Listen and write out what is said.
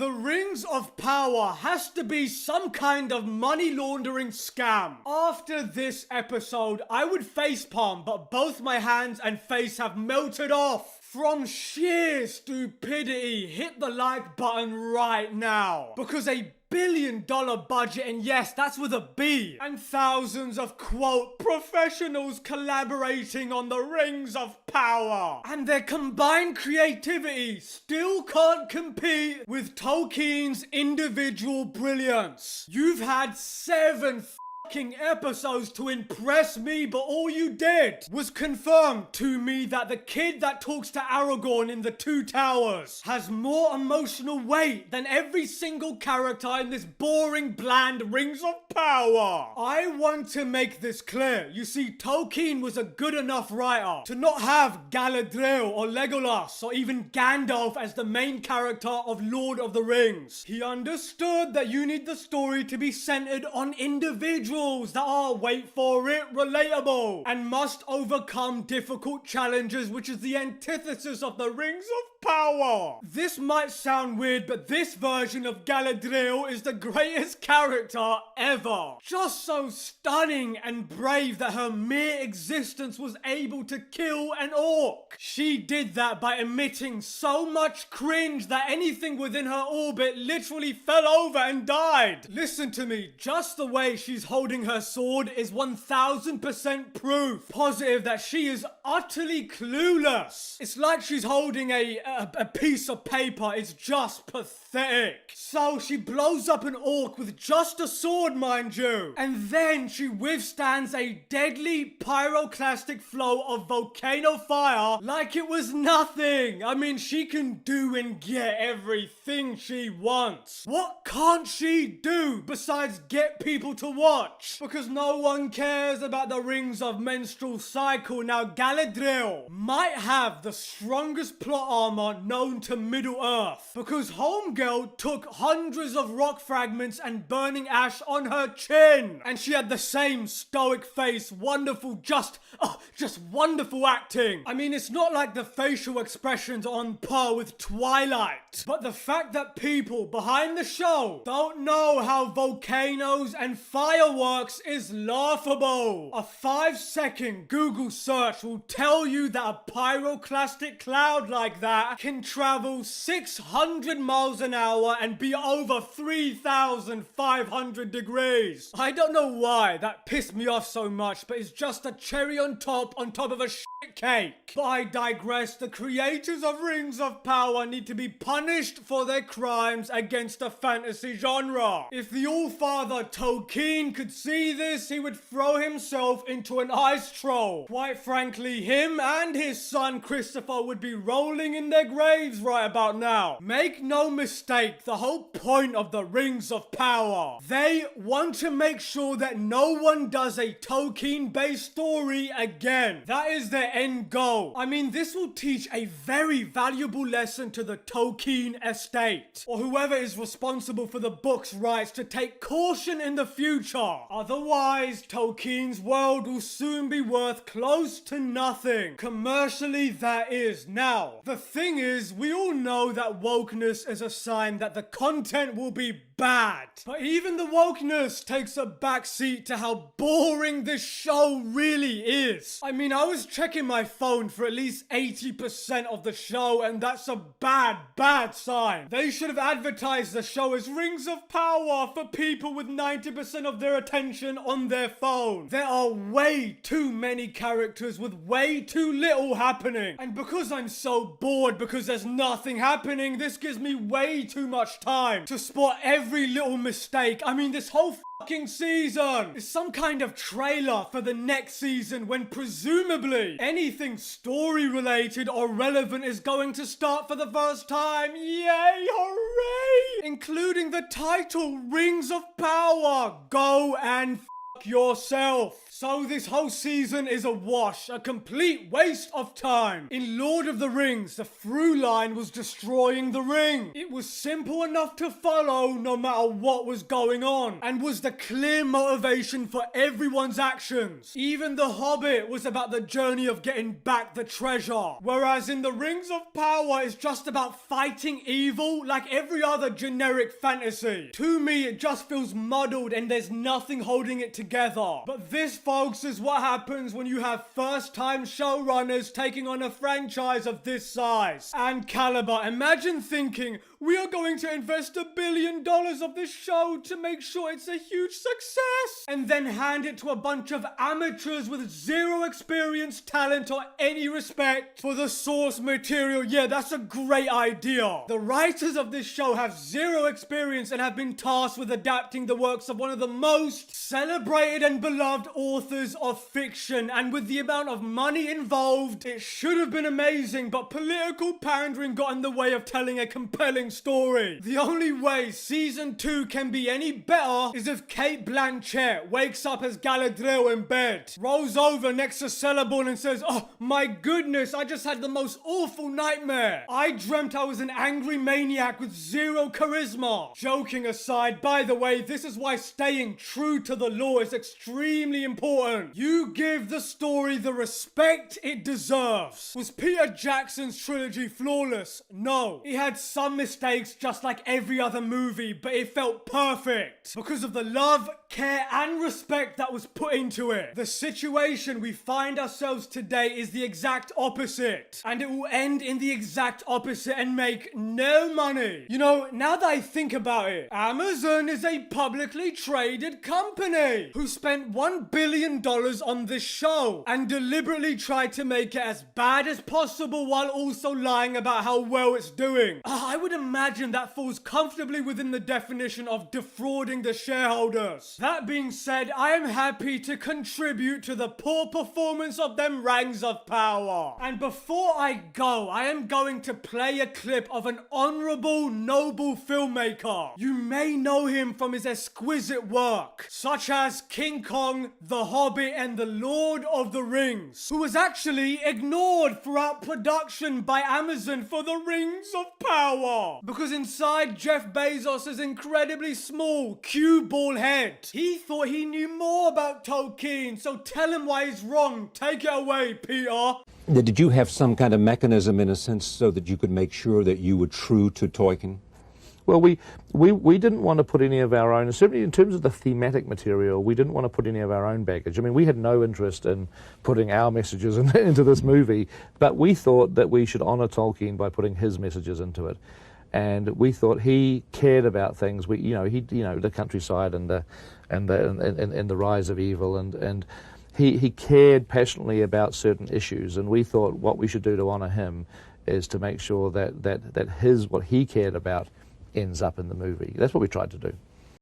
The Rings of Power has to be some kind of money laundering scam. After this episode, I would facepalm, but both my hands and face have melted off. From sheer stupidity, hit the like button right now. Because a billion-dollar budget, and yes, that's with a B, and thousands of, quote, professionals collaborating on the Rings of Power, and their combined creativity still can't compete with Tolkien's individual brilliance. You've had 7 episodes to impress me, but all you did was confirm to me that the kid that talks to Aragorn in the Two Towers has more emotional weight than every single character in this boring, bland Rings of Power. I want to make this clear. You see, Tolkien was a good enough writer to not have Galadriel or Legolas or even Gandalf as the main character of Lord of the Rings. He understood that you need the story to be centered on individuals that are, wait for it, relatable and must overcome difficult challenges, which is the antithesis of the Rings of Power. This might sound weird, but this version of Galadriel is the greatest character ever. Just so stunning and brave that her mere existence was able to kill an orc. She did that by emitting so much cringe that anything within her orbit literally fell over and died. Listen to me, just the way she's holding her sword is 1000% proof positive that she is utterly clueless. It's like she's holding a piece of paper. It's just pathetic. So she blows up an orc with just a sword, mind you, and then she withstands a deadly pyroclastic flow of volcano fire like it was nothing. I mean, she can do and get everything she wants. What can't she do besides get people to watch? Because no one cares about the Rings of Menstrual Cycle. Now, Galadriel might have the strongest plot armor known to Middle-earth, because Homegirl took hundreds of rock fragments and burning ash on her chin, and she had the same stoic face. Wonderful, just wonderful acting. I mean, it's not like the facial expressions are on par with Twilight, but the fact that people behind the show don't know how volcanoes and fireworks is laughable. A 5-second Google search will tell you that a pyroclastic cloud like that can travel 600 miles an hour and be over 3,500 degrees. I don't know why that pissed me off so much, but it's just a cherry on top of a shit cake. But I digress. The creators of Rings of Power need to be punished for their crimes against the fantasy genre. If the All-Father Tolkien could see this, he would throw himself into an ice trough. Quite frankly, him and his son Christopher would be rolling in their graves right about now. Make no mistake, the whole point of the Rings of Power, they want to make sure that no one does a Tolkien-based story again. That is their end goal. I mean, this will teach a very valuable lesson to the Tolkien estate, or whoever is responsible for the book's rights, to take caution in the future. Otherwise, Tolkien's world will soon be worth close to nothing. Commercially, that is. Now, the thing is, we all know that wokeness is a sign that the content will be bad. But even the wokeness takes a backseat to how boring this show really is. I mean, I was checking my phone for at least 80% of the show, and that's a bad sign. They should have advertised the show as Rings of Power for people with 90% of their attention on their phone. There are way too many characters with way too little happening. And because I'm so bored because there's nothing happening, this gives me way too much time to spot every little mistake. I mean, this whole fucking season is some kind of trailer for the next season, when presumably anything story related or relevant is going to start for the first time. Yay, hooray! Including the title Rings of Power. Go and fuck yourself. So this whole season is a wash, a complete waste of time. In Lord of the Rings, the through line was destroying the ring. It was simple enough to follow no matter what was going on, and was the clear motivation for everyone's actions. Even The Hobbit was about the journey of getting back the treasure, whereas in the Rings of Power it's just about fighting evil like every other generic fantasy. To me, it just feels muddled and there's nothing holding it together. But this, folks, is what happens when you have first-time showrunners taking on a franchise of this size and caliber. Imagine thinking, we are going to invest $1 billion of this show to make sure it's a huge success, and then hand it to a bunch of amateurs with zero experience, talent, or any respect for the source material. Yeah, that's a great idea. The writers of this show have zero experience and have been tasked with adapting the works of one of the most celebrated and beloved authors of fiction, and with the amount of money involved, it should have been amazing, but political pandering got in the way of telling a compelling story. The only way season 2 can be any better is if Kate Blanchett wakes up as Galadriel in bed, rolls over next to Celeborn and says, "Oh my goodness, I just had the most awful nightmare. I dreamt I was an angry maniac with zero charisma." Joking aside, by the way, this is why staying true to the lore is extremely important. You give the story the respect it deserves. Was Peter Jackson's trilogy flawless? No. It had some mistakes just like every other movie, but it felt perfect because of the love, care, and respect that was put into it. The situation we find ourselves today is the exact opposite, and it will end in the exact opposite and make no money. You know, now that I think about it, Amazon is a publicly traded company who spent $1 billion on this show and deliberately tried to make it as bad as possible while also lying about how well it's doing. I would imagine that falls comfortably within the definition of defrauding the shareholders. That being said, I am happy to contribute to the poor performance of them Rings of Power. And before I go, I am going to play a clip of an honorable, noble filmmaker. You may know him from his exquisite work, such as King Kong, The Hobbit, and The Lord of the Rings, who was actually ignored throughout production by Amazon for The Rings of Power, because inside Jeff Bezos' incredibly small cue ball head, he thought he knew more about Tolkien, so tell him why he's wrong. Take it away, Peter. Did you have some kind of mechanism, in a sense, so that you could make sure that you were true to Tolkien? Well, we didn't want to put any of our own, certainly in terms of the thematic material, we didn't want to put any of our own baggage. I mean, we had no interest in putting our messages into this movie, but we thought that we should honor Tolkien by putting his messages into it. And we thought he cared about things. The countryside and the rise of evil, and he cared passionately about certain issues. And we thought what we should do to honor him is to make sure that what he cared about ends up in the movie. That's what we tried to do.